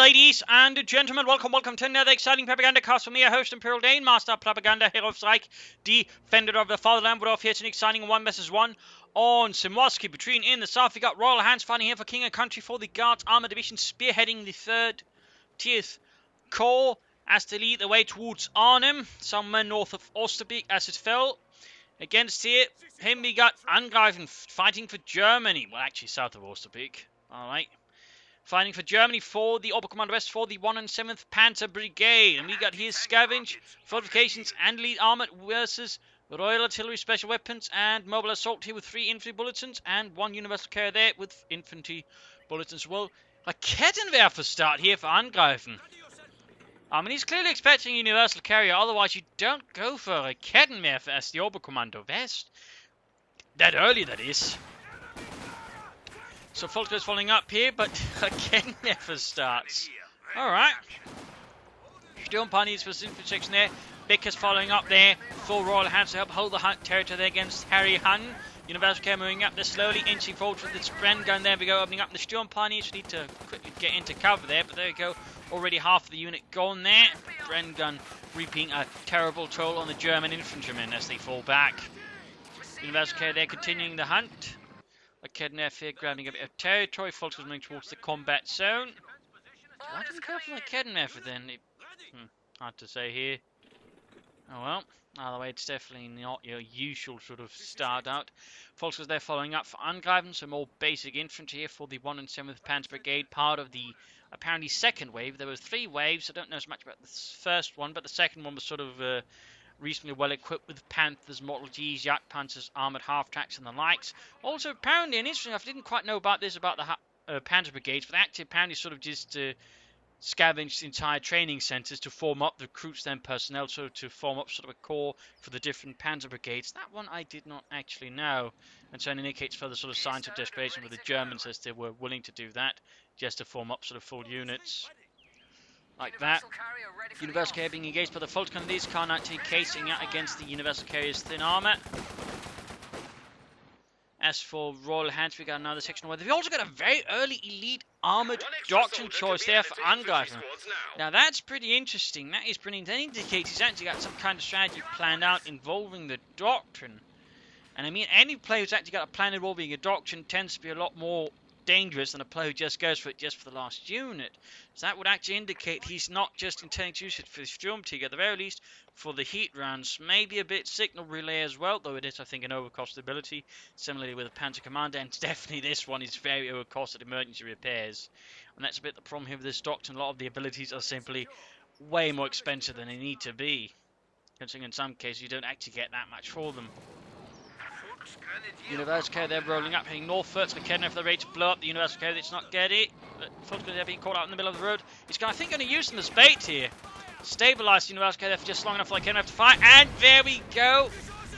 Ladies and gentlemen, welcome to another exciting Propagandacast from me, your host, Imperial Dane, Master Propaganda, Hero of Reich, Defender of the Fatherland. We're off here to an exciting 1 vs 1 on Simwaski. Between in the south, we got Royalhants fighting here for King and Country for the Guards Armour Division, spearheading the 30th Corps as they lead the way towards Arnhem, somewhere north of Osterbeek as it fell. Against him, we got Angreifen fighting for Germany. Well, actually, south of Osterbeek. Alright. Fighting for Germany for the Oberkommando West for the 107th Panzer Brigade. And we got here Scavenge, Fortifications and Elite Armored versus Royal Artillery Special Weapons and Mobile Assault here with 3 infantry bulletins and 1 Universal Carrier there with infantry bulletins as well. A Kettenwerfer start here for Angreifen. I mean, he's clearly expecting a Universal Carrier, otherwise you don't go for a Kettenwerfer as the Oberkommando West. That early, that is. So Volker's following up here, but again never starts. Alright. Sturmpanies for the infantry section there. Bicker's following up there for Royalhants to help hold the territory there against Harry Hun. Universal Care moving up there slowly, inching forward with this Bren gun there. We go opening up the Sturmpanies. We need to quickly get into cover there, but there we go. Already half of the unit gone there. Bren gun reaping a terrible toll on the German infantrymen as they fall back. Universal Care there continuing the hunt. A Kettenwerfer grabbing a bit of territory. Volker's moving towards the combat zone. Why did we go for the Kettenwerfer then? Hard to say here. Oh well. Either way, it's definitely not your usual sort of start out. Volker's there following up for Angreifen. So more basic infantry here for the 107th Panzer Brigade. Part of the apparently second wave. There were 3 waves. I don't know as much about the first one, but the second one was sort of reasonably well equipped with Panthers, Model Gs, Jagdpanzers, armoured half-tracks and the likes. Also, apparently, and interesting, I didn't quite know about this, about the Panzer Brigades, but actually apparently sort of just scavenged entire training centres to form up the recruits then personnel, so to form up sort of a core for the different Panzer Brigades. That one I did not actually know, and so it indicates further sort of signs of desperation with the Germans as they were willing to do that, just to form up sort of full units. Like that. Universal Carrier being engaged by the Falcon Lees, Car 19 casing out against the Universal Carrier's thin armour. As for Royalhants, we got another section where we've also got a very early elite armoured doctrine choice there for Angreifen. Now that's pretty interesting. That is pretty. That indicates he's actually got some kind of strategy planned out involving the doctrine. And I mean, any player who's actually got a plan involving a doctrine tends to be a lot more dangerous than a player who just goes for it just for the last unit. So that would actually indicate he's not just intending to use it for the Sturmtiger, at the very least for the heat rounds, maybe a bit signal relay as well, though it is I think an overcosted ability, similarly with a Panzer Commander, and definitely this one is very overcosted emergency repairs. And that's a bit the problem here with this doctrine. A lot of the abilities are simply way more expensive than they need to be, considering in some cases you don't actually get that much for them. Universal Carrier there rolling up, heading north first. The Kettenwerfer they're ready to blow up the Universal Carrier. It's not get it. Fulton there being caught out in the middle of the road. He's I think going to use them as bait here. Stabilise the Universal Carrier for just long enough for the Kettenwerfer to fire. And there we go.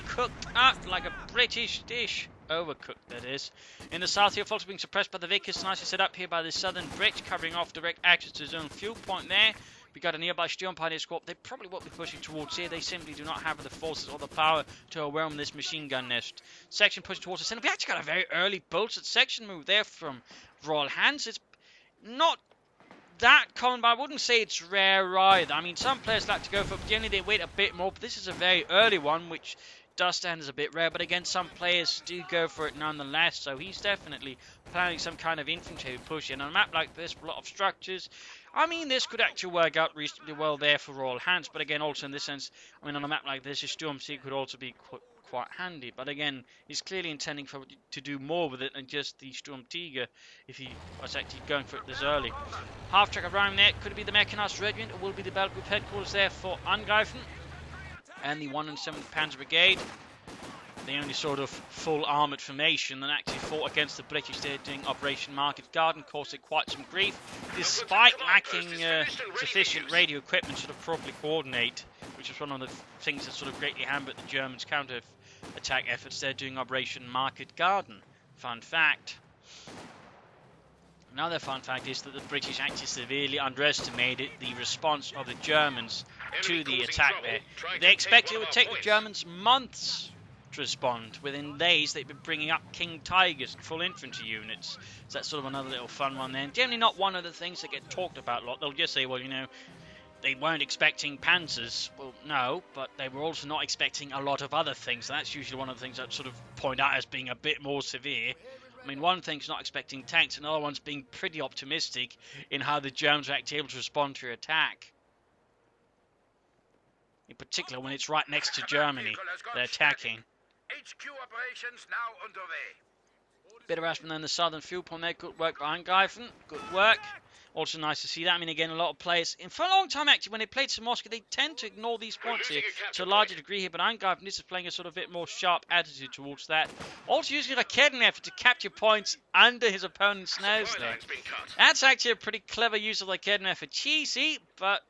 Cooked up like a British dish. Overcooked, that is. In the south here, Fulton being suppressed by the Vickers. Nicely set up here by the southern Brits, covering off direct access to his own fuel point there. We got a nearby Sturmpioneer squad. They probably won't be pushing towards here. They simply do not have the forces or the power to overwhelm this machine gun nest. Section pushing towards the centre. We actually got a very early bolted section move there from Royalhants. It's not that common, but I wouldn't say it's rare either. I mean, some players like to go for it, but generally they wait a bit more. But this is a very early one, which does stand as a bit rare. But again, some players do go for it nonetheless. So he's definitely planning some kind of infantry push. And on a map like this, with a lot of structures, I mean, this could actually work out reasonably well there for Royalhants, but again, also in this sense, I mean, on a map like this, a Sturmtiger could also be quite handy. But again, he's clearly intending to do more with it than just the Sturmtiger if he was actually going for it this early. Half-track around there, could it be the Mechanized Regiment, or will it be the Battle Group headquarters there for Angreifen and the 107th Panzer Brigade? The only sort of full armoured formation that actually fought against the British there doing Operation Market Garden, caused it quite some grief, despite lacking sufficient radio equipment to sort of properly coordinate, which was one of the things that sort of greatly hampered the Germans' counter-attack efforts there doing Operation Market Garden. Fun fact. Another fun fact is that the British actually severely underestimated the response of the Germans to the attack there. They expected it would take the Germans months to respond. Within days, they've been bringing up King Tigers, full infantry units. So that's sort of another little fun one there. And generally not one of the things that get talked about a lot. They'll just say, well, you know, they weren't expecting panzers. Well, no, but they were also not expecting a lot of other things. That's usually one of the things that sort of point out as being a bit more severe. I mean, one thing's not expecting tanks, another one's being pretty optimistic in how the Germans are actually able to respond to your attack. In particular, when it's right next to Germany, they're attacking. HQ operations now underway. Bit of harassment on the southern fuel point there. Good work by Angreifen. Good work. Also nice to see that. I mean, again, a lot of players, and for a long time, actually, when they played some Moscow, they tend to ignore these points here to a larger degree here. But Angreifen is playing a sort of bit more sharp attitude towards that. Also using a Kedden effort to capture points under his opponent's nose there. That's actually a pretty clever use of the Kedden effort. Cheesy, but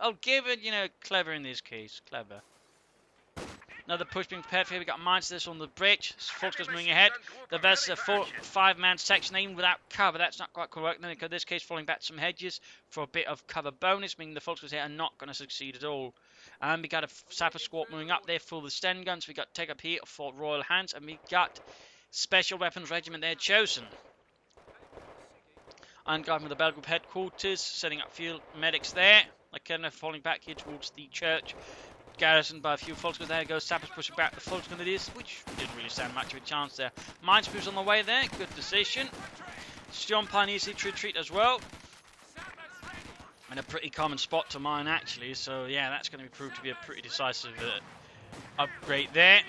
I'll give it, you know, clever in this case. Clever. Another push being prepared for here. We got mines this on the bridge. Volkswagen's moving ahead. The best 4-5-man section, even without cover. That's not quite correct. In this case, falling back some hedges for a bit of cover bonus, meaning the Volkswagens here are not going to succeed at all. And we got a sapper squad moving up there for the Sten guns. We got take up here for Royalhants, and we got special weapons regiment there chosen. Angreifen with the Battle Group headquarters, setting up field medics there. Like falling back here towards the church. Garrisoned by a few Volkswagens. There goes Sappers pushing back the Volkswagen it is, which didn't really stand much of a chance there. Mines moves on the way there, good decision. Sturmpine easy to retreat as well. And a pretty common spot to mine actually, so yeah, that's going to be proved to be a pretty decisive upgrade there.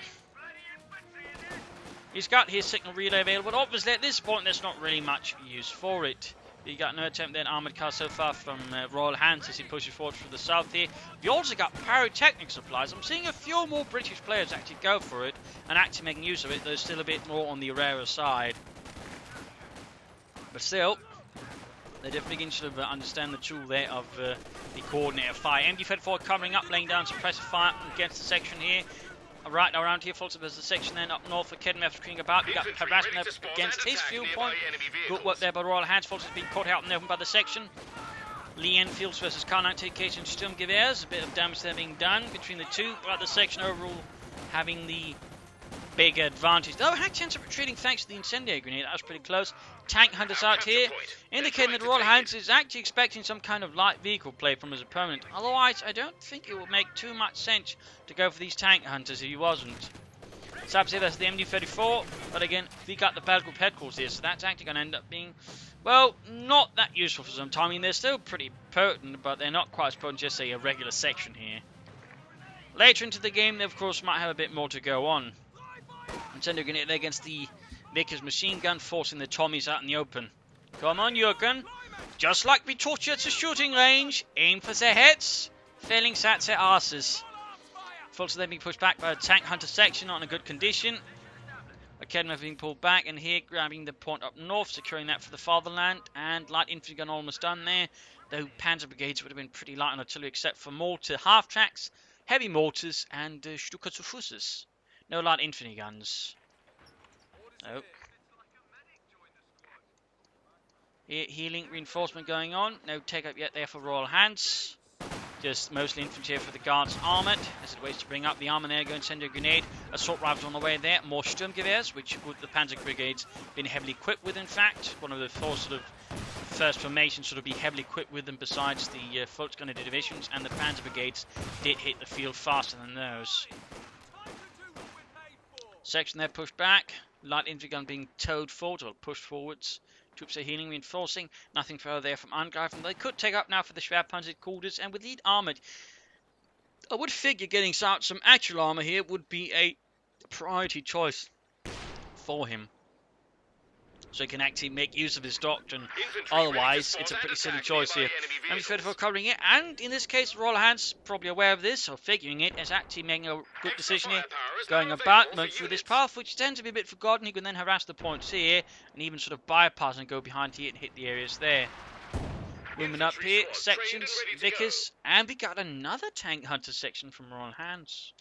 He's got his signal relay available, but obviously at this point there's not really much use for it. You got no attempt then, armoured car so far from Royalhants as he pushes forward through the south here. We also got pyrotechnic supplies. I'm seeing a few more British players actually go for it and actually making use of it, though still a bit more on the rarer side. But still, they definitely begin to understand the tool there of the coordinator fire. MD-34 covering up, laying down suppressive fire against the section here. Right around here, folks, there's a section then up north for Kedden after screening about. We got harassment against his fuel point. Good work there by Royalhants. Folks has been caught out in the open by the section. Lee Enfields versus K-98 and Sturmgewehrs. A bit of damage there being done between the two, but the section overall having the big advantage. Though actually ends up retreating thanks to the incendiary grenade. That was pretty close. Tank hunters out here, indicating that Royalhants is actually expecting some kind of light vehicle play from his opponent. Otherwise, I don't think it would make too much sense to go for these tank hunters if he wasn't. Sabs here, that's the MD-34, but again, we got the battle group headquarters here, so that's actually going to end up being, well, not that useful for some time. I mean, they're still pretty potent, but they're not quite as potent as, say, a regular section here. Later into the game, they, of course, might have a bit more to go on. Incendiary grenade there against the Vickers machine gun, forcing the Tommies out in the open. Come on, Jurgen. Just like we taught you at the shooting range, aim for their heads, failing at their asses. Folks are then being pushed back by a tank hunter section, not in a good condition. Academy being pulled back, and here grabbing the point up north, securing that for the fatherland, and light infantry gun almost done there. Though panzer brigades would have been pretty light on artillery except for mortar half tracks, heavy mortars, and Stuka zu Fusses. No light infantry guns. Nope. Here, healing reinforcement going on. No take up yet there for Royalhants. Just mostly infantry for the guards armoured. As it waits to bring up the armour there, go and send a grenade. Assault rifles on the way there. More Sturmgewehrs, which would the Panzer Brigades been heavily equipped with, in fact. One of the four sort of first formations sort of be heavily equipped with them besides the Volksgunner divisions, and the Panzer Brigades did hit the field faster than those. Section there pushed back. Light infantry gun being towed forward, or pushed forwards. Troops are healing, reinforcing. Nothing further there from Angreifen. They could take up now for the Schwerpanzer quarters, and with lead armoured, I would figure getting out some actual armour here would be a priority choice for him, so he can actually make use of his doctrine. Otherwise, it's a pretty silly choice here. MD-34 covering it, and in this case, Royalhants, probably aware of this, or figuring it, is actually making a good decision here. Going about through this path, which tends to be a bit forgotten. He can then harass the points here, and even sort of bypass and go behind here and hit the areas there. Moving up here, sections, Vickers, and we got another tank hunter section from Royalhants.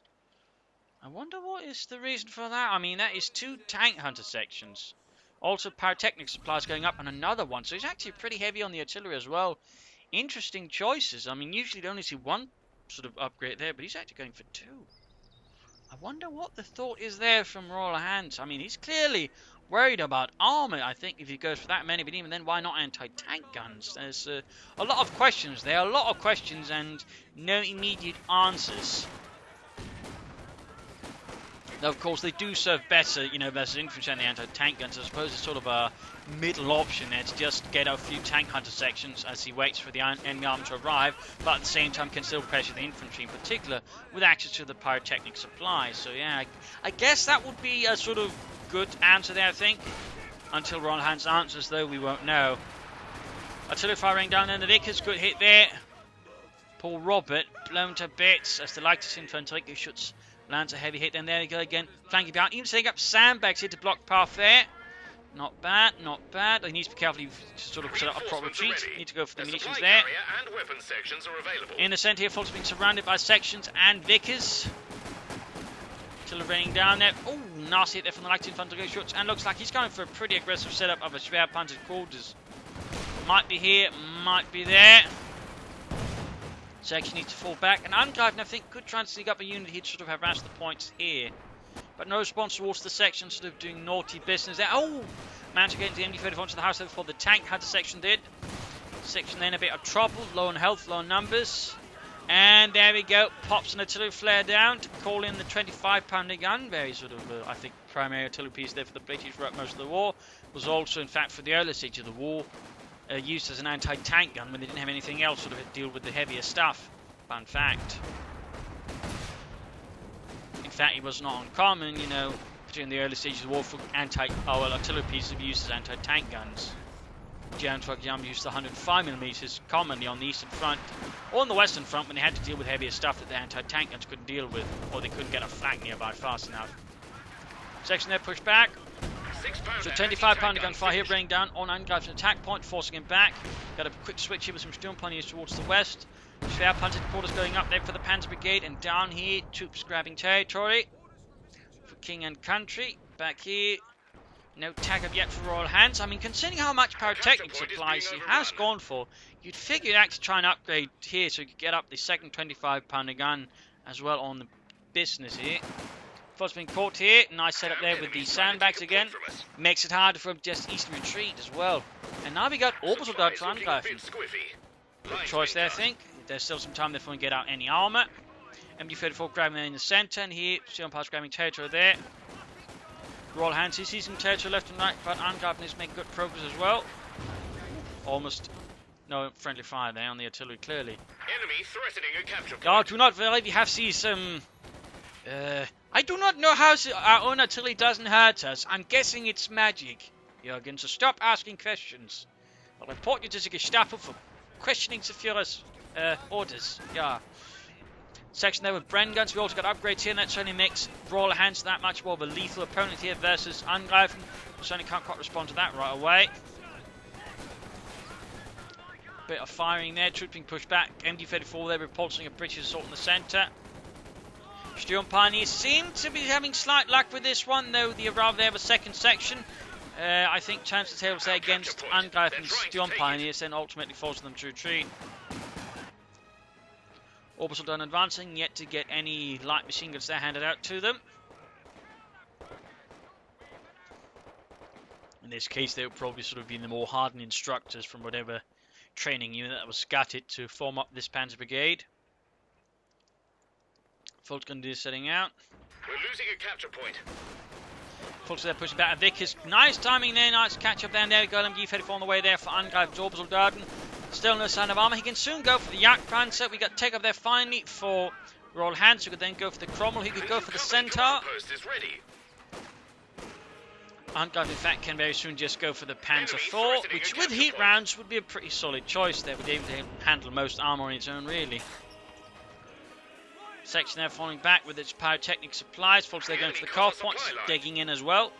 I wonder what is the reason for that. I mean, that is 2 tank hunter sections. Also, pyrotechnic supplies going up, and another one. So he's actually pretty heavy on the artillery as well. Interesting choices. I mean, usually you only see one sort of upgrade there, but he's actually going for 2. I wonder what the thought is there from Royalhants. I mean, he's clearly worried about armor. I think if he goes for that many, but even then, why not anti-tank guns? There's a lot of questions there, a lot of questions, and no immediate answers. Now, of course, they do serve better, you know, versus infantry and the anti-tank guns. I suppose it's sort of a middle option there to just get a few tank hunter sections as he waits for the enemy army to arrive, but at the same time can still pressure the infantry in particular with access to the pyrotechnic supply. So yeah, I guess that would be a sort of good answer there, I think. Until Royalhants answers, though, we won't know. Artillery firing down there, the Vickers, good hit there. Paul Robert blown to bits as the lightest infantry shoots. Lands a heavy hit, then there you go again, flanking behind, even setting up sandbags here to block path there. Not bad, not bad. He needs to be careful to sort of set up a proper retreat. Need to go for the munitions there. In the centre here, Fulton's being surrounded by sections and Vickers. Artillery raining down there. Oh, nasty hit there from the light infantry shots, and looks like he's going for a pretty aggressive setup of a Schwerpanzer quarters. Might be here, might be there. Section needs to fall back, and Angreifen, I think, could try and sneak up a unit here to sort of harass the points here. But no response towards the section, sort of doing naughty business there. Oh! Managed to get into the MD-34 onto the house there before the tank hunter section did. Section then a bit of trouble, low on health, low on numbers. And there we go, pops an artillery flare down to call in the 25-pounder gun. Very sort of, I think, primary artillery piece there for the British throughout most of the war. Was also, in fact, for the early stage of the war. Used as an anti-tank gun when they didn't have anything else sort of deal with the heavier stuff. Fun fact. In fact, it was not uncommon, you know, during the early stages of the war for artillery pieces to be used as anti-tank guns. Germans, for example, used the 105mm commonly on the eastern front or on the western front when they had to deal with heavier stuff that the anti-tank guns couldn't deal with, or they couldn't get a flank nearby fast enough. Section there pushed back. So 25-pounder gunfire here, bringing down on Angreifen's attack point, forcing him back. Got a quick switch here with some Sturmpaniers towards the west. Schwerpanzer quarters going up there for the Panzer Brigade, and down here, troops grabbing territory for King and Country. Back here, no tag up yet for Royalhants. I mean, considering how much pyrotechnic supplies he has gone for, you'd figure he'd actually try and upgrade here so he could get up the second 25-pounder gun as well on the business here. First being caught here, nice setup there with the sandbags again. Makes it harder for him just eastern retreat as well. And now we got orbital guard for Angreifen. Good choice there, I think. There's still some time there for him to get out any armour. MD-34 grabbing there in the centre, and here, Sturmpaniers grabbing territory there. Royalhants, he sees some territory left and right, but Angreifen is making good progress as well. Almost no friendly fire there on the artillery, clearly. Enemy threatening a capture point. Oh, do not believe you have seen some... I do not know how our own artillery doesn't hurt us. I'm guessing it's magic, Jürgen, so stop asking questions. I'll report you to the Gestapo for questioning the Führer's orders. Yeah. Section there with Bren guns. We also got upgrades here, and that certainly makes Royalhants that much more of a lethal opponent here versus Angreifen. We certainly can't quite respond to that right away. Bit of firing there, troops being pushed back. MD-34 there repulsing a British assault in the centre. Sturmpaniers seem to be having slight luck with this one, though the arrival there of a second section, I think, turns the tables there against Angreifen's Sturmpaniers, then ultimately forces them to retreat. Orbital done advancing, yet to get any light machine guns there handed out to them. In this case, they would probably sort of be the more hardened instructors from whatever training unit that was scattered to form up this Panzer Brigade. Fult's going to do setting out. We're losing a capture point. Fult's there pushing back. Vickers, nice timing there, nice catch up there. And there we go. MG-34 on the way there for Angreifen's Orbital Garden. Still no sign of armour. He can soon go for the Jagdpanzer. We got take up there finally for Royalhants, who could then go for the Cromwell. He could go for the Centaur. Angreifen, in fact, can very soon just go for the Panzer IV, which with heat rounds would be a pretty solid choice there. Would be able to handle most armour on its own, really. Section there falling back with its pyrotechnic supplies. Folks, they're going for the CoH points, digging in as well.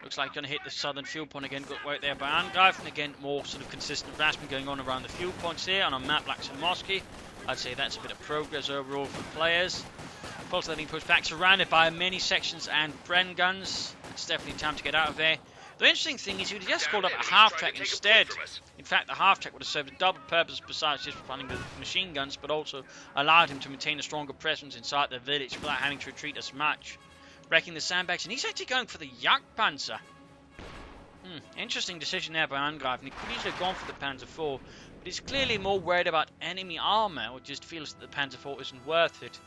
Looks like going to hit the southern fuel point again. Good work there by Angreifen. Again, more sort of consistent rasping going on around the fuel points here on a map like Samoski. I'd say that's a bit of progress overall for the players. Folks, they're being pushed back, surrounded by many sections and Bren guns. It's definitely time to get out of there. The interesting thing is he just called up a half-track instead. In fact, the half-track would have served a double purpose besides just running with machine guns, but also allowed him to maintain a stronger presence inside the village without having to retreat as much. Wrecking the sandbags, and he's actually going for the Jagdpanzer. Interesting decision there by Angreifen. He could easily have gone for the Panzer IV, but he's clearly more worried about enemy armor, or just feels that the Panzer IV isn't worth it.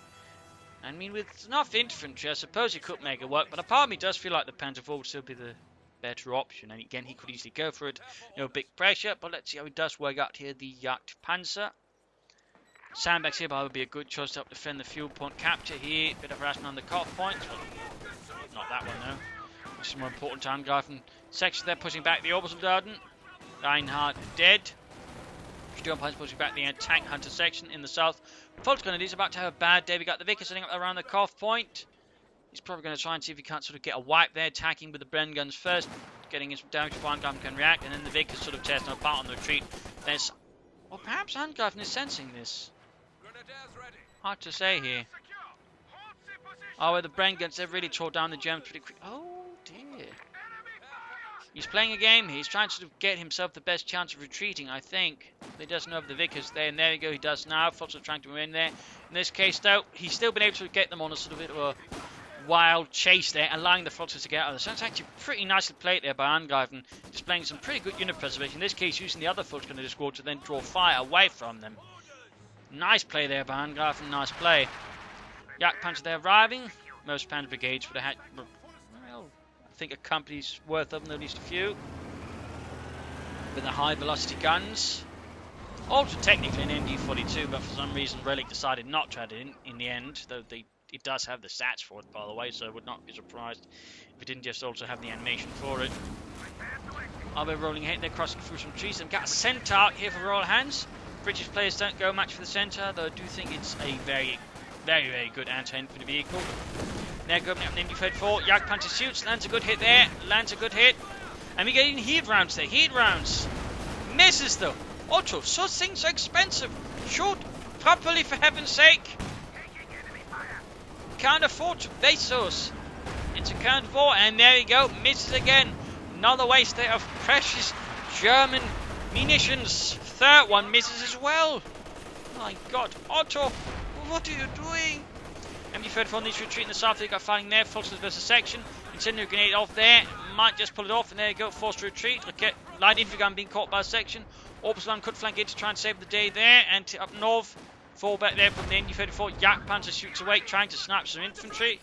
I mean, with enough infantry, I suppose he could make it work, but a part of me does feel like the Panzer IV would still be the better option. And again, he could easily go for it. No big pressure, but let's see how it does work out here. The Jagdpanzer. Sandbags here, but would be a good choice to help defend the fuel point capture here. Bit of harassment on the CoH points. Well, not that one, though. Which is more important to Angreifen. Section there, pushing back the orbital garden. Reinhardt dead. Sturm Punch pushing back the tank hunter section in the south. Volksgrenadier is about to have a bad day. We got the Vickers setting up around the CoH point. He's probably going to try and see if he can't sort of get a wipe there, attacking with the Bren guns first, getting his damage before Angreifen can react, and then the Vickers sort of tears them apart on the retreat. There's, well, perhaps Angreifen is sensing this. Hard to say here. Oh, well, the Bren guns, they've really tore down the Germans pretty quick. Oh dear. He's playing a game. He's trying to sort of get himself the best chance of retreating, I think. He doesn't know of the Vickers there, and there we go, he does now. Fox trying to win there. In this case, though, he's still been able to get them on a sort of bit of a wild chase there, allowing the Foxes to get out of this. That's actually pretty nicely played there by Angreifen, displaying some pretty good unit preservation. In this case, using the other Volksgrenadier squad to then draw fire away from them. Nice play there by Angreifen, nice play. Jagdpanzer there arriving. Most Panzer brigades would have had, well, I think a company's worth of them, at least a few. With the high velocity guns. Also technically an ND-42, but for some reason Relic decided not to add it in the end, though it does have the stats for it, by the way, so I would not be surprised if it didn't just also have the animation for it. Are they rolling ahead? They're crossing through some trees. They've got a Centaur here for Royalhants. British players don't go much for the Centaur, though I do think it's a very, very, very good anti-infantry vehicle. They're going up an MD-34. Jagdpanzer shoots, lands a good hit there, lands a good hit. And we're getting heat rounds there, heat rounds. Misses though. Otto, so things are expensive. Shoot properly for heaven's sake. Can't afford to base those. It's a count of 4, and there you go, misses again. Another waste there of precious German munitions. Third one misses as well. My god, Otto, what are you doing? MD-34 needs to retreat in the south. They got fighting there. Volksgrenadier versus section. Incendiary grenade off there. Might just pull it off, and there you go. Forced to retreat. Light infantry gun being caught by a section. Orbital could flank in to try and save the day there. And up north, fall back there from the MD-34. Jagdpanzer shoots away, trying to snap some infantry.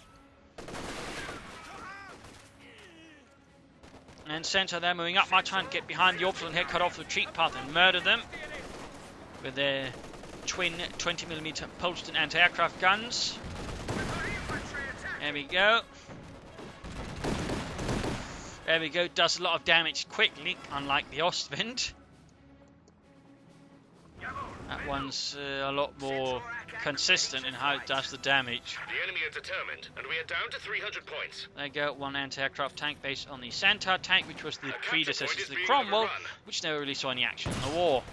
And Centaur there moving up, might try and get behind the Orbital here, cut off the retreat path and murder them with their twin 20mm Polston anti-aircraft guns. There we go. There we go. Does a lot of damage quickly, unlike the Ostwind. That one's a lot more consistent in how it does the damage. The enemy are determined, and we are down to 300 points. There you go. One anti-aircraft tank based on the Centaur tank, which was the predecessor to the Cromwell, which never really saw any action in the war.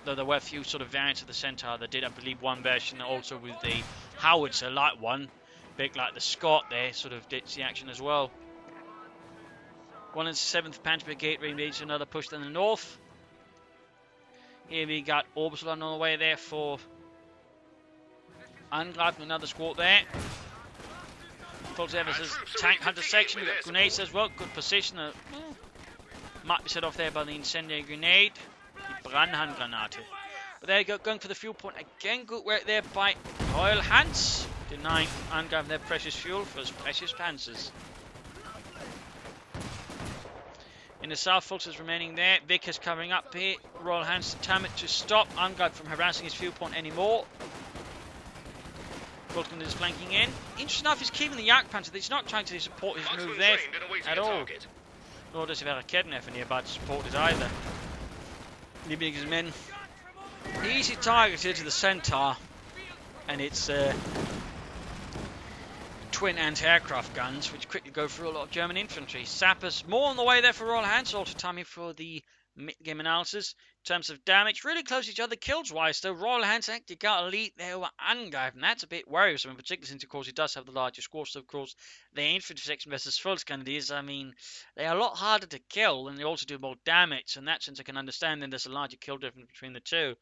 Though there were a few sort of variants of the Centaur that did, I believe, one version also with the howitzer, light one. Big like the Scott there, sort of did the action as well. 107th Panzer Brigade re-engages another push in the north. Here we got Orbital on the way there for Angreifen, another squad there. Volksgrenadier tank hunter section, we got grenades as well, good position. Might be set off there by the incendiary grenade. The Brandhandgranate. But there you go, going for the fuel point again. Good work there by Royalhants, denying Angreifen their precious fuel for his precious panzers. In the south, Volks remaining there. Vickers covering up here. Royalhants determined to stop Angreifen from harassing his fuel point anymore. Volksgrenadier is flanking in. Interesting enough, he's keeping the Jagdpanzer. He's not trying to support his move there at all. Nor does he have a Kednefer nearby to support it either. Liebig's men easy targeted to the Centaur, and it's twin anti-aircraft guns, which quickly go through a lot of German infantry. Sappers more on the way there for Royalhants, also timing for the mid-game analysis. terms of damage. Really close to each other kills-wise, though. Royalhants actually got a lead there with Angreifen. That's a bit worrisome, in particular since, of course, he does have the largest score. So, of course, the infantry section versus Volkskandidates, I mean, they are a lot harder to kill, and they also do more damage. So in that sense, I can understand that there's a larger kill difference between the two.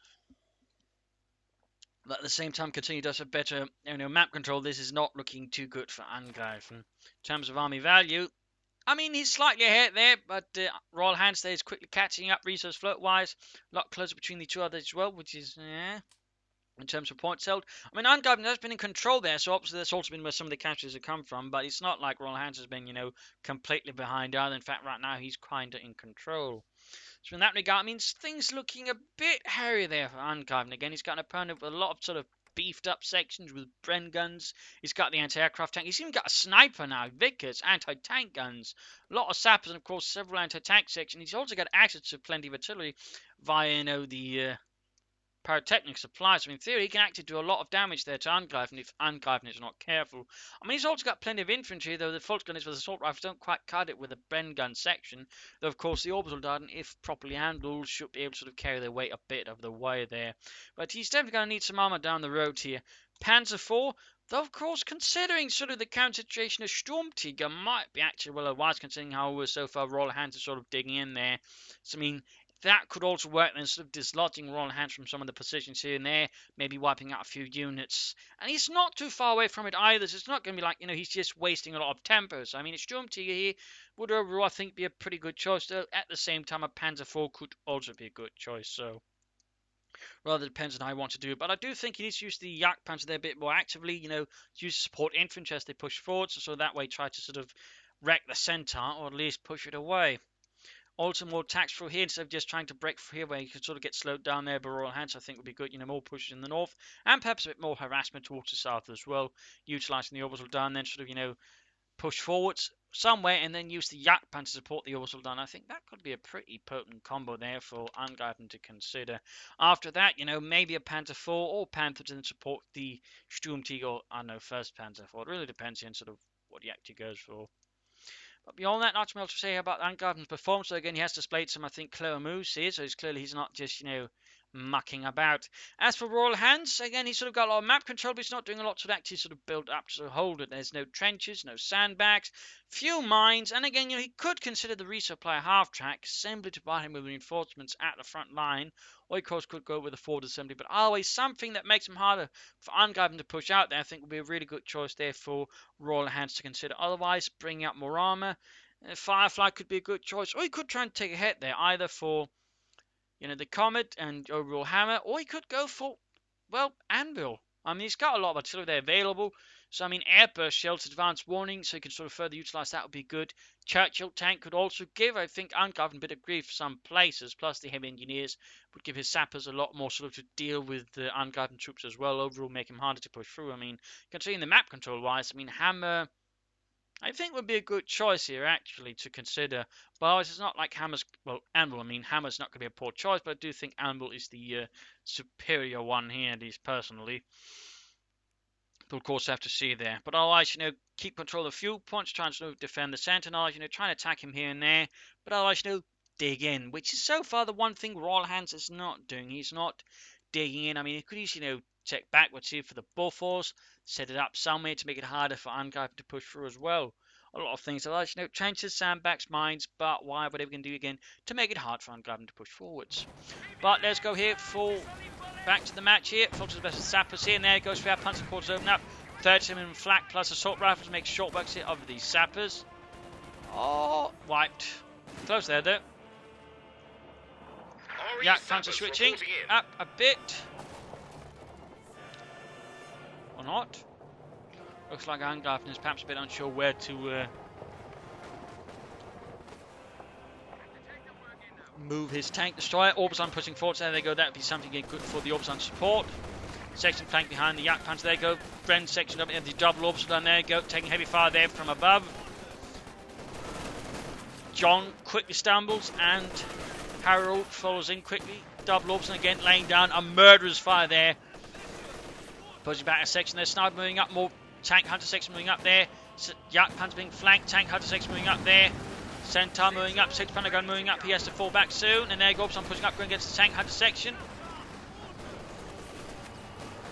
But at the same time, continue does have better map control. This is not looking too good for Angreifen. In terms of army value, I mean, he's slightly ahead there, but Royalhants there is quickly catching up resource float-wise. A lot closer between the two others as well, which is, in terms of points held. I mean, Angreifen has been in control there, so obviously that's also been where some of the captures have come from, but it's not like Royalhants has been, completely behind either. In fact, right now, he's kind of in control. So in that regard, I mean, things looking a bit hairy there for Angreifen. Again, he's got an opponent with a lot of sort of beefed up sections with Bren guns. He's got the anti-aircraft tank. He's even got a sniper now, Vickers, anti-tank guns, a lot of sappers, and of course several anti-tank sections. He's also got access to plenty of artillery via the pyrotechnic supplies. So in theory, he can actually do a lot of damage there to Angreifen if Angreifen is not careful. I mean, he's also got plenty of infantry, though the Volkskandidates with assault rifles don't quite cut it with a Bren gun section. Though, of course, the orbital dart, if properly handled, should be able to sort of carry their weight a bit of the way there. But he's definitely going to need some armor down the road here. Panzer IV, though, of course, considering sort of the current situation, a Sturmtiger might be actually well advised, considering how so far Royalhants are sort of digging in there. So, I mean, that could also work then, sort of dislodging Royalhants from some of the positions here and there, maybe wiping out a few units. And he's not too far away from it either, so it's not going to be like, he's just wasting a lot of tempo. So, I mean, a Sturmtiger here would overall, I think, be a pretty good choice, though at the same time, a Panzer IV could also be a good choice, so rather depends on how I want to do it. But I do think he needs to use the Jagdpanzer there a bit more actively, use support infantry as they push forward, so that way try to sort of wreck the center, or at least push it away. Also more attacks through here instead of just trying to break through here where you could sort of get slowed down there by Royalhants. I think would be good, more pushes in the north and perhaps a bit more harassment towards the south as well, utilising the orbital dart and then sort of, push forwards somewhere and then use the Jagdpanzer to support the orbital dart. I think that could be a pretty potent combo there for Angreifen to consider. After that, maybe a Panzer IV or Panther to then support the Sturmtiger or, I don't know, first Panzer IV. It really depends on sort of what he actually goes for. But beyond that, not too much to say about Angreifen's performance. So again, he has displayed some, I think, clever moves here. So he's not just, mucking about. As for Royalhants, again, he's sort of got a lot of map control, but he's not doing a lot to actually sort of build up to sort of hold it. There's no trenches, no sandbags, few mines, and again, he could consider the resupply half-track simply to provide him with reinforcements at the front line, or of course could go with a forward assembly, but always something that makes him harder for Angreifen to push out there. I think would be a really good choice there for Royalhants to consider. Otherwise, bringing up more armor, Firefly could be a good choice, or he could try and take a hit there, either for the Comet and overall Hammer, or he could go for, well, Anvil. I mean, he's got a lot of artillery there available. So, I mean, airburst shells, advanced warning, so he can sort of further utilise that would be good. Churchill tank could also give, I think, Angreifen a bit of grief some places, plus the heavy engineers would give his sappers a lot more sort of to deal with the Angreifen troops as well, overall make him harder to push through. I mean, considering the map control-wise, I mean, Hammer, I think would be a good choice here, actually, to consider. But it's not like Anvil, I mean, Hammer's not going to be a poor choice, but I do think Anvil is the superior one here, at least personally. But of course, have to see there. But otherwise, keep control of fuel points, try and defend the Sentinels, try and attack him here and there. But otherwise, dig in, which is so far the one thing Royalhants is not doing. He's not digging in. I mean, he could easily, check backwards here for the buffers, set it up somewhere to make it harder for Angreifen to push through as well. A lot of things. Otherwise, trenches, sandbags, mines, but why, whatever we can do again to make it hard for Angreifen to push forwards. But let's go here for back to the match here. Filters the best of sappers here, and there goes for our Panzer quarters open up. 30mm flak plus assault rifles to make short works here of these sappers. Oh, wiped. Close there though. Yeah, Panzer switching up a bit. Or not. Looks like Angreifen is perhaps a bit unsure where to move his tank destroyer. Orbison pushing forward. So there they go. That would be something good for the Orbison support. Section flank behind the Jagdpanzer. There you go. Bren section up in the double Orbison down there. Go taking heavy fire there from above. John quickly stumbles and Harold follows in quickly. Double Orbison again laying down a murderous fire there. Pushing back a section there. Sniper moving up more. Tank Hunter section moving up there. Jagdpanzer being flanked. Tank Hunter section moving up there. Centaur moving up, 6 Pentagon moving up, he has to fall back soon, and there goes on pushing up, going against the tank hunter section.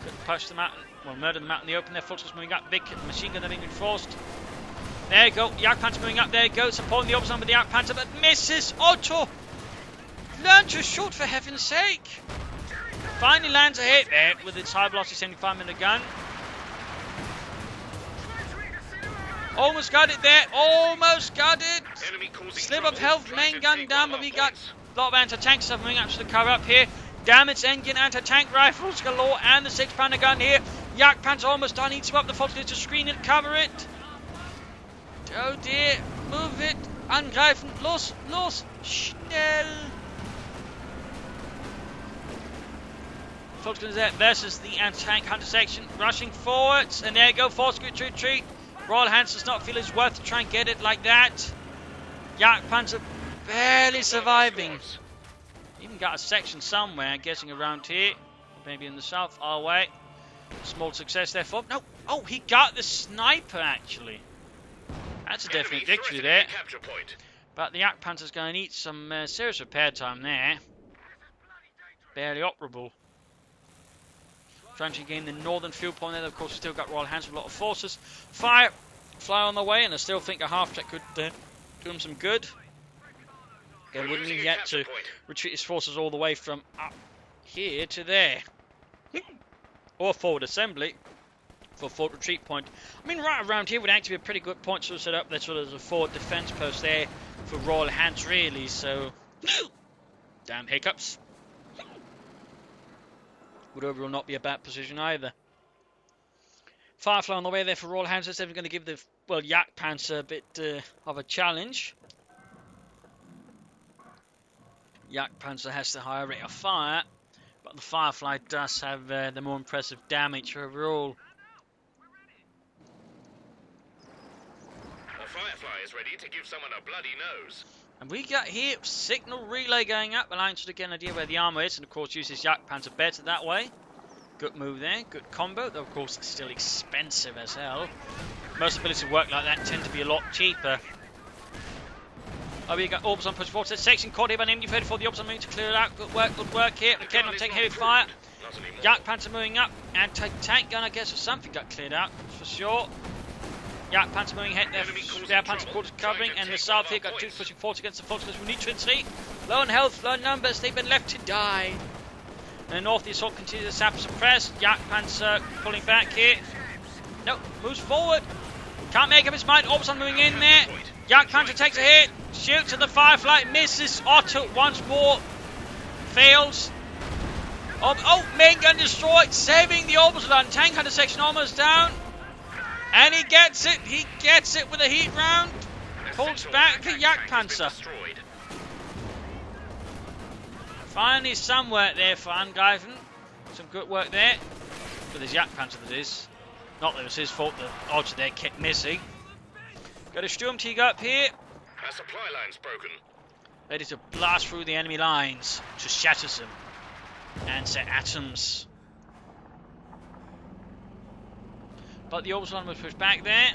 Couldn't push them out, well, murder them out in the open there, Fulton's moving up, big machine gun being reinforced. There you go, Yak Panther moving up, there you go, supporting the opposite with the Yak Panther, but misses. Otto! Learn to shoot, for heaven's sake! Finally lands a hit there with its high velocity 75mm gun. Almost got it there, almost got it! Slip of health, main gun down, but we got a lot of anti-tank stuff moving up to the cover up here. Damaged engine, anti-tank rifles galore, and the 6-pounder gun here. Yak Panther almost done, needs to up the fault to screen and cover it. Oh dear, move it, Angreifen, los, schnell! Volkswagen Z versus the anti-tank hunter section, rushing forwards, and there you go, force good retreat. Royalhants does not feel it's worth to try and get it like that. Yak Panther barely surviving. Even got a section somewhere, I'm guessing around here, maybe in the south, our way. Small success there for, no, oh, he got the sniper actually. That's a definite victory there. But the Yak Panther's going to need some serious repair time there. Barely operable. Trying to gain the northern field point there. Of course, we've still got Royalhants with a lot of forces. Fly on the way, and I still think a half track could do him some good. Again, wouldn't even get to retreat his forces all the way from up here to there. Or forward assembly for forward retreat point. I mean, right around here would actually be a pretty good point to set up. That's sort of a forward defense post there for Royalhants, really. So, damn hiccups. Would overall not be a bad position either. Firefly on the way there for Royalhants. That's going to give the, well, Yak Panther a bit of a challenge. Yak Panther has the higher rate of fire, but the Firefly does have the more impressive damage overall. The Firefly is ready to give someone a bloody nose. And we got here signal relay going up, allowing us to get an idea where the armor is, and of course uses Yak Panther better that way. Good move there, good combo, though of course it's still expensive as hell. Most abilities to work like that tend to be a lot cheaper. Oh, we got Orbs on push forward. Section caught here by an MD34. The Orbs on moving to clear it out. Good work here. McKenna on taking heavy fire. Yak Panther moving up. Anti-tank gun, I guess, or something got cleared out, for sure. Yak Panther moving ahead there. Yak Panther quarters covering, and the south here got two pushing forward against the Fox because we need to see. Low in health, low in numbers, they've been left to die. And the north, the assault continues to sap suppressed. Yak Panther pulling back here. No, moves forward. Can't make up his mind. Orbs on moving in there. Yak Panther takes a hit. Shoots at the Firefly, misses. Otto once more. Fails. Oh, main gun destroyed. Saving the orbital gun. Tank hunter section almost down. And he gets it. He gets it with a heat round. Pulls back to Yak Panther. Finally some work there for Angreifen. Some good work there. With his Yak Panther, that is. Not that it was his fault the odds there kept missing. Got a Sturmtiger up here. Our supply line's broken. Ready to blast through the enemy lines. To shatter them. And set atoms. But the orbital line was pushed back there.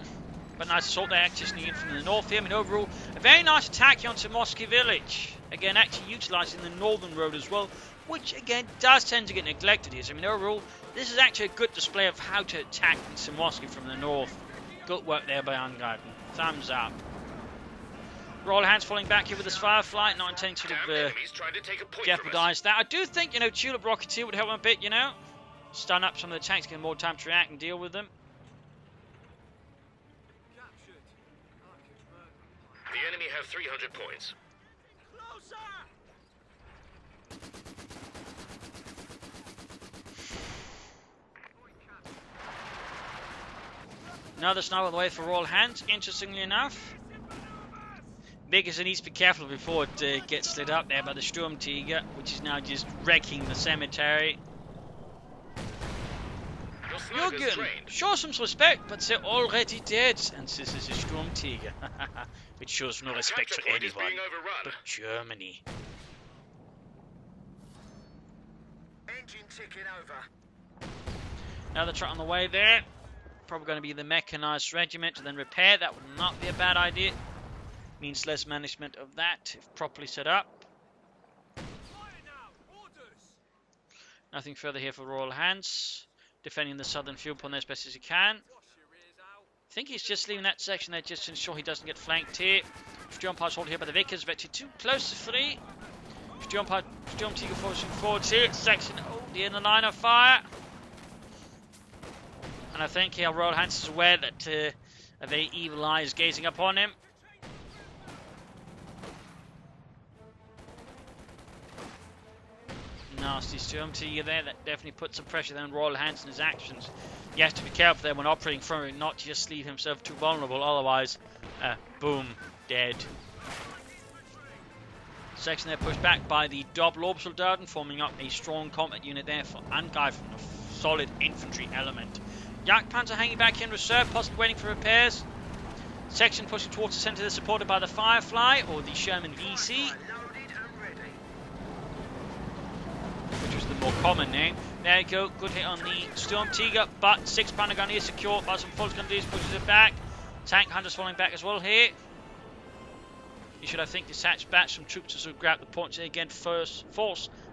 But nice assault there, actually sneaking in from the north here. I mean, overall, a very nice attack here onto Mosky Village. Again, actually utilising the northern road as well. Which, again, does tend to get neglected here. So, I mean, overall, this is actually a good display of how to attack Simoski from the north. Good work there by Angreifen. Thumbs up. Royalhants falling back here with this Firefly, not intending to jeopardise that. I do think, you know, Tulip Rocketeer would help him a bit, you know. Stun up some of the tanks, get more time to react and deal with them. The enemy have 300 points. Another sniper on the way for Royalhants, interestingly enough. Because it needs to be careful before it gets slid up there by the Sturmtiger, which is now just wrecking the cemetery. Jürgen, show some respect, but they're already dead. And this is a Sturmtiger, which shows no respect to anyone but Germany. Engine ticking over. Another truck on the way there. Probably going to be the mechanised regiment to then repair. That would not be a bad idea. Means less management of that if properly set up. Nothing further here for Royalhants. Defending the southern fuel point as best as he can. I think he's just leaving that section there just to ensure he doesn't get flanked here. Sturmpanzer hold here by the Vickers, Vector too close to free. Sturmtiger forcing forwards here. Section in the line of fire. And I think here Royalhants is aware that a very evil eye is gazing upon him. Nasty Sturmtiger there, that definitely puts some pressure on Royalhants in his actions. He has to be careful there when operating from him, not just leave himself too vulnerable, otherwise, boom, dead. Section there pushed back by the double orbital Darden, forming up a strong combat unit there for Angreifen, a solid infantry element. Jagdpanzer hanging back in reserve, possibly waiting for repairs. Section pushing towards the centre, they're supported by the Firefly or the Sherman VC, which was the more common name. There you go, good hit on the Sturmtiger, but 6-pounder gun here secured by some Volksgrenadiers, pushes it back. Tank Hunters falling back as well here. You should, I think, dispatch batch some troops to sort of grab the points here again, force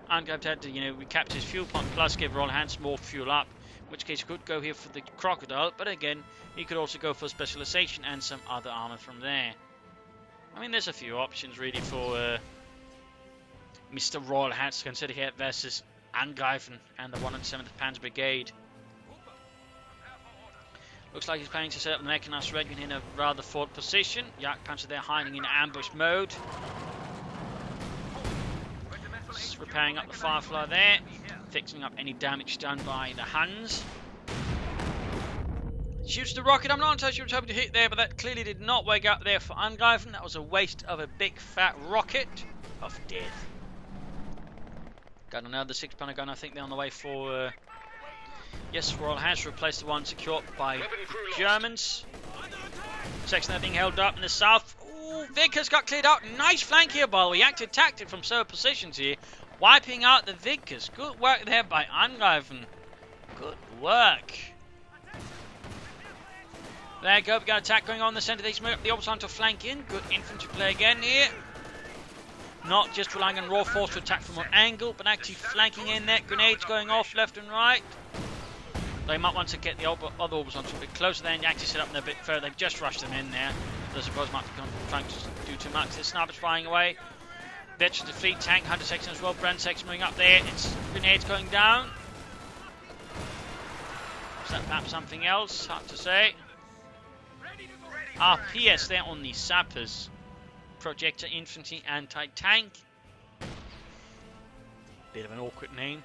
Angreifen to, recapture his fuel pump, plus give Royalhants more fuel up. In which case he could go here for the Crocodile, but again, he could also go for specialization and some other armor from there. I mean, there's a few options really for Mr. Royalhants to consider here versus Angreifen and the 107th Panzer Brigade. Looks like he's planning to set up the mechanized regiment in a rather forward position. Jagdpanzer there hiding in ambush mode. Just repairing up the Firefly there. Fixing up any damage done by the Huns. Shoots the rocket. I'm not entirely sure what happened to hit there, but that clearly did not wake up there for Angreifen. That was a waste of a big fat rocket of death. Got another 6-pounder gun. I think they're on the way for... yes, Royalhants replaced the one secured by Germans. Section there being held up in the south. Ooh, Vickers got cleared out. Nice flank here, by the way. Active tactic from several positions here. Wiping out the Vickers. Good work there by Angreifen. Good work. There you go. We got an attack going on in the centre. They move up the opposite to flank in. Good infantry play again here. Not just relying on raw force to attack from one angle, but actually flanking in there. Grenades going off left and right. They might want to get the other orbitals a bit closer there and actually set up there a bit further. They've just rushed them in there. I suppose might be trying to do too much. The snipers flying away. Veteran defeat, tank, hunter section as well. Brand section moving up there. It's grenades going down. Is that perhaps something else? Hard to say. PS there on the sappers. Projector infantry anti-tank. Bit of an awkward name.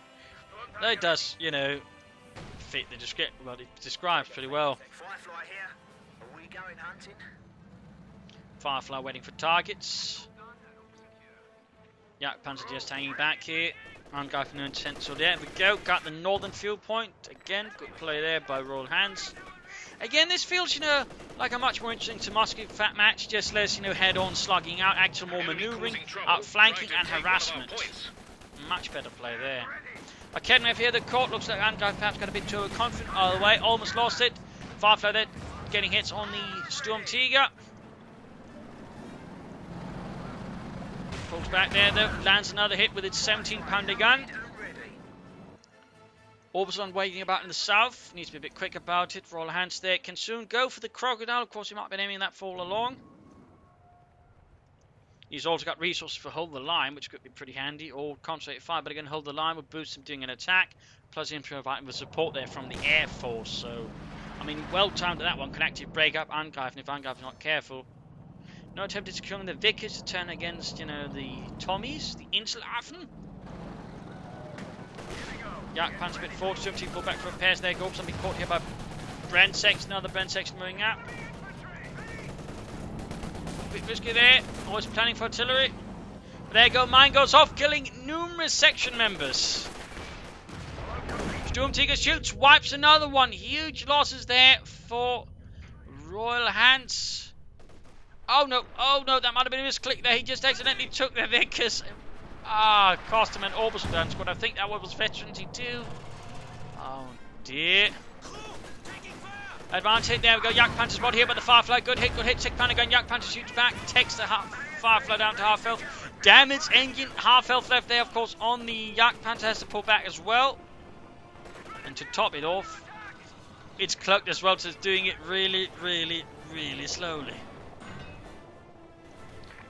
Though it does, fit the description. Well, it describes pretty well. Firefly here. Are we going hunting? Firefly waiting for targets. Jagdpanzer just hanging back here. Angreifen and Sensor there. We go. Got the northern fuel point. Again, good play there by Royalhants. Again, this feels, like a much more interesting to Moscow fat match. Just less, head-on slugging out, actual more manoeuvring, outflanking and harassment. Much better play there. Kednev here, the court looks like Angreifen perhaps got a bit too overconfident. All the way, almost lost it. Firefly there, getting hits on the Sturmtiger. Pulls back there though, lands another hit with its 17-pounder gun. Orbison waiting about in the south, needs to be a bit quick about it. Royalhants there can soon go for the Crocodile. Of course, he might have been aiming that fall along. He's also got resources for hold the line, which could be pretty handy, or concentrate fire, but again, hold the line would boost him doing an attack, plus him providing the support there from the Air Force. So, I mean, well timed that one, can actually break up Angreifen if Angreifen's not careful. No attempt at securing the Vickers to turn against, the Tommies, the Inselaffen. Jagdpanzer a bit forward, Sturmtiger pull back for repairs there, go up, something caught here by Brand section, another Brand section moving up. Bit risky there, always planning for artillery. But there you go, mine goes off, killing numerous section members. Sturmtiger shoots, wipes another one. Huge losses there for Royalhants. Oh no, that might have been a misclick there. He just accidentally took their Vickers. Cost him an orbital down squad. I think that one was veterans too. Oh dear. Advanced hit, there we go. Yak Panther spotted here by the Firefly. Good hit, good hit. Sick Panic gun. Yak Panther shoots back, takes the Firefly down to half health. Damage engine, half health left there, of course, on the Yak Panther. Has to pull back as well. And to top it off, it's cloaked as well, so it's doing it really, really, really slowly.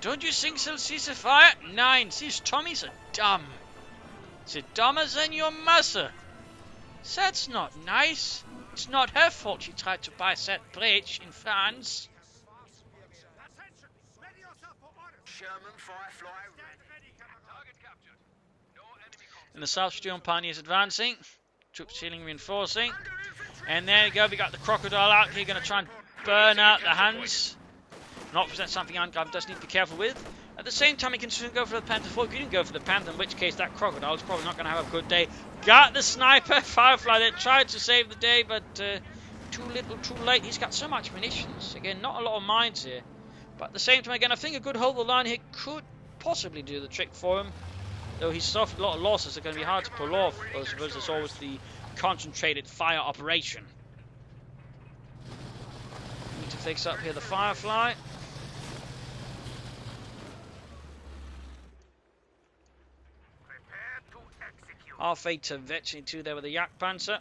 Don't you think so, Ceasefire? Nein, these Tommies are dumb. They're dumber than your mother. That's not nice. It's not her fault she tried to buy that bridge in France. Sherman, Firefly. In the south, Storm Pioneers advancing. Troops healing, reinforcing. And there you go, we got the Crocodile out here, going to try and burn out the Hands. Not present something Angreifen does need to be careful with. At the same time, he can soon go for the Panther. If he didn't go for the Panther, in which case that Crocodile is probably not going to have a good day. Got the Sniper, Firefly that tried to save the day, but too little, too late. He's got so much munitions. Again, not a lot of mines here. But at the same time, again, I think a good hold of the line here could possibly do the trick for him. Though he's suffered a lot of losses, they're going to be hard to pull off. I suppose there's always the concentrated fire operation. Need to fix up here the Firefly. Our fate to Vetchin 2 there with the Yak Panzer.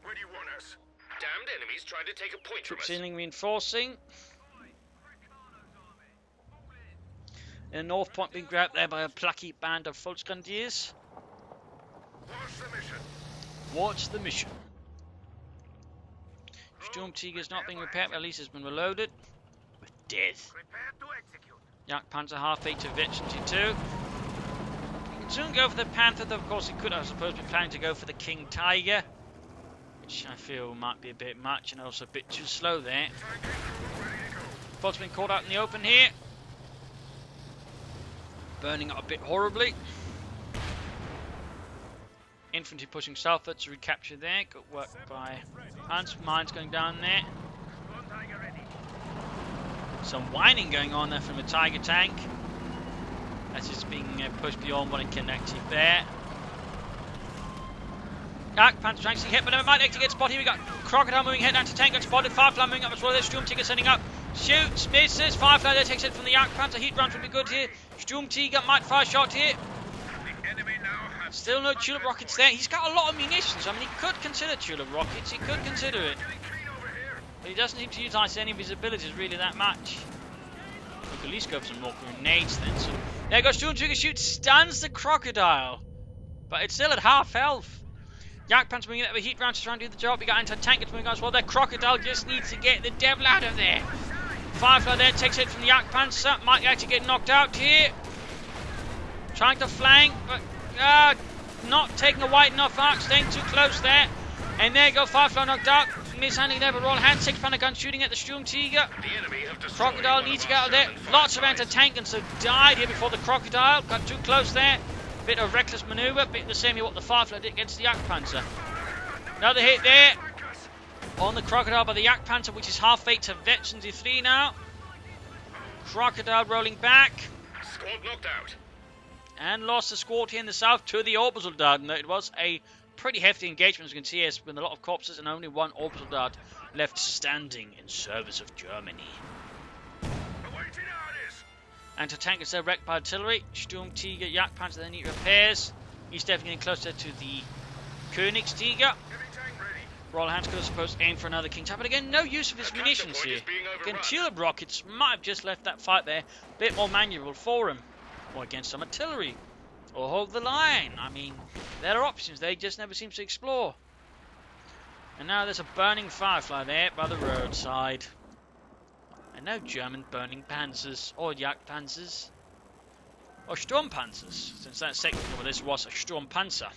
Where do you want us? Damned enemies trying to take a point from Troops us. healing, reinforcing. And North Point being grabbed there by a plucky band of Volksgrenadiers. What's the mission? What's the mission? Sturm Tiger's not being repaired, but at least it's been reloaded. With death. Yak Panzer half-8 to Vetchin 2. He can soon go for the Panther, though of course he could, I suppose, be planning to go for the King Tiger. Which I feel might be a bit much and also a bit too slow there. Bot's been caught out in the open here. Burning up a bit horribly. Infantry pushing southwards to recapture there. Good work by Hans. Mines going down there. Some whining going on there from the Tiger tank. As it's being pushed beyond what it can actually bear. Yak Panther trying to hit, but it might actually get spotted. Here we got Crocodile moving head down to tank, got spotted. Firefly moving up as well. There's Sturm Tiger sending up. Shoots, misses. Firefly there takes it from the Yak Panther. Heat runs would be good here. Sturm Tiger might fire a shot here. The enemy now has Still no tulip rockets there. He's got a lot of munitions. I mean, he could consider tulip rockets. He could consider it. But he doesn't seem to utilize any of his abilities really that much. We could at least go for some more grenades then. So there goes Sturm Tiger, shoots, stuns the Crocodile. But it's still at half health. Yak Panther moving out with heat rounds to try and do the job. We got anti-tankers moving on as well. Their Crocodile just needs to get the devil out of there. Firefly there takes it from the Yak Panther. Might actually get knocked out here. Trying to flank, but not taking a wide enough arc. Staying too close there. And there you go, Firefly knocked out. Mishandling there, but Royalhants. 6 Panic gun shooting at the Sturm Tiger. the enemy have destroyed Crocodile needs to get out of there. Lots of anti-tankers have died here before the Crocodile. Got too close there. Bit of reckless maneuver, bit the same here what the Firefly did against the Yak Panther. Another hit there on the Crocodile by the Yak Panther, which is half-8 to Vetchin 3 now. Crocodile rolling back. Squad knocked out. And lost the squad here in the south to the Orbital Dart. And it was a pretty hefty engagement, as you can see, there's been a lot of corpses and only one Orbital Dart left standing in service of Germany. Anti-tankers are wrecked by artillery. Sturm Tiger, Yak Panther, they need repairs. He's definitely getting closer to the Königstiger. Royalhants could, I suppose, aim for another King Tiger, but again, no use of his munitions here. Again, tulip rockets might have just left that fight there a bit more manageable for him. Or against some artillery. Or hold the line. I mean, there are options they just never seem to explore. And now there's a burning Firefly there by the roadside. And no German burning Panzers or Yak Panzers or Sturm Panzers, since that's technically what this was, a Sturm Panzer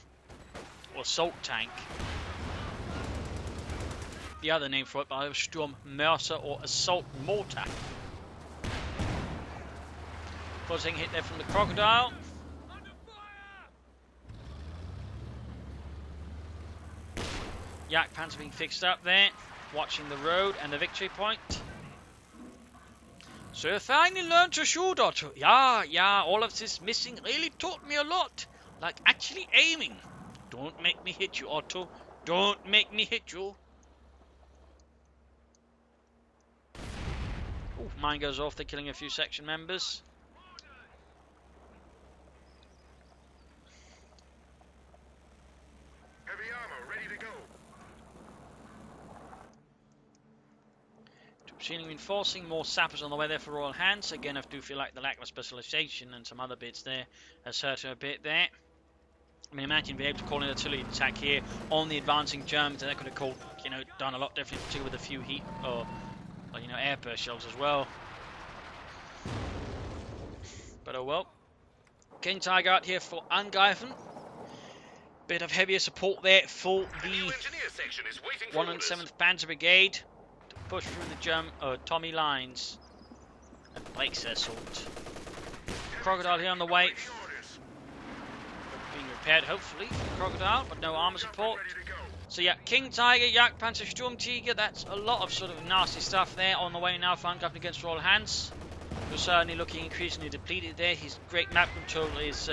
or assault tank. The other name for it was Sturm Mörser or assault mortar. Causing hit there from the Crocodile. Yak Panzer being fixed up there, watching the road and the victory point. So you finally learned to shoot, Otto. Yeah, all of this missing really taught me a lot. Like actually aiming. Don't make me hit you, Otto. Don't make me hit you. Ooh, mine goes off. They're killing a few section members. Heavy armor ready to go. Seeing reinforcing, more sappers on the way there for Royalhants. Again, I do feel like the lack of specialisation and some other bits there has hurt him a bit there. I mean, imagine being able to call in an artillery attack here on the advancing Germans, and that could have called, done a lot differently, particularly with a few heat or airburst shells as well. But oh well. King Tiger out here for Angreifen. Bit of heavier support there for the 107th Panzer Brigade to push through the German Tommy lines and breaks their assault. Crocodile here on the way. Being repaired, hopefully, for the Crocodile, but no armor support. So yeah, King Tiger, Jagdpanzer, Sturmtiger, that's a lot of sort of nasty stuff there on the way now for Angreifen against Royalhants. Who's certainly looking increasingly depleted there. His great map control is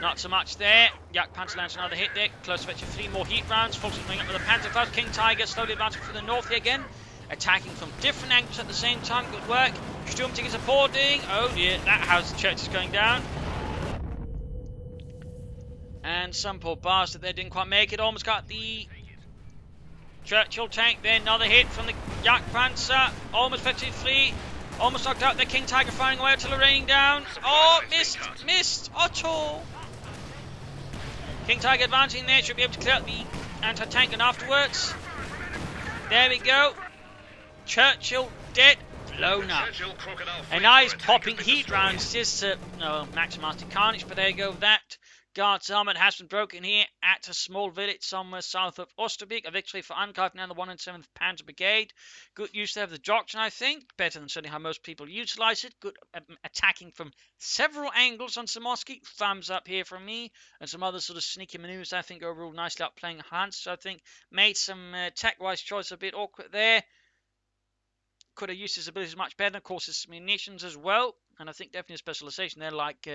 not so much there. Jagdpanzer lands another hit there. Close to fetching 3 more heat rounds. Folks coming up with the Panzer first. King Tiger slowly advancing from the north here again. Attacking from different angles at the same time. Good work. Sturmtiger supporting. Oh dear, that house the church is going down. And some poor bastard there didn't quite make it. Almost got the Churchill tank there. Another hit from the Jagdpanzer. Almost fetching 3. Almost knocked out the King Tiger, firing away artillery raining down. Oh, missed. Otto. King Tiger advancing there. Should be able to clear out the anti-tank and afterwards. There we go. Churchill dead. Blown up. And now he's popping heat rounds just to maximise the carnage. But there you go. That Guard's helmet has been broken here at a small village somewhere south of Osterbeek. A victory for Angreifen and the 107th Panzer Brigade. Good use there of the doctrine, I think. Better than certainly how most people utilise it. Good attacking from several angles on Samoski. Thumbs up here from me. And some other sort of sneaky manoeuvres, I think, overall nicely out playing Hans. So I think made some tech-wise choice a bit awkward there. Could have used his abilities much better. Of course, his munitions as well. And I think definitely a specialisation there, like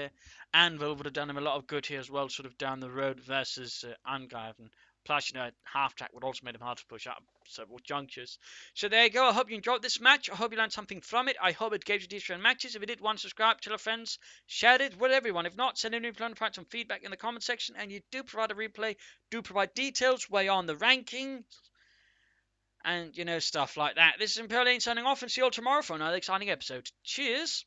Anvil would have done him a lot of good here as well, sort of down the road versus Angreifen. Plus, half-track would also make him hard to push up several junctures. So there you go. I hope you enjoyed this match. I hope you learned something from it. I hope it gave you decent matches. If you did, subscribe, tell your friends, share it with everyone. If not, send in your plan, provide some feedback in the comment section. And you do provide a replay, do provide details where you're on the ranking. And, stuff like that. This is Imperial signing off, and see you all tomorrow for another exciting episode. Cheers!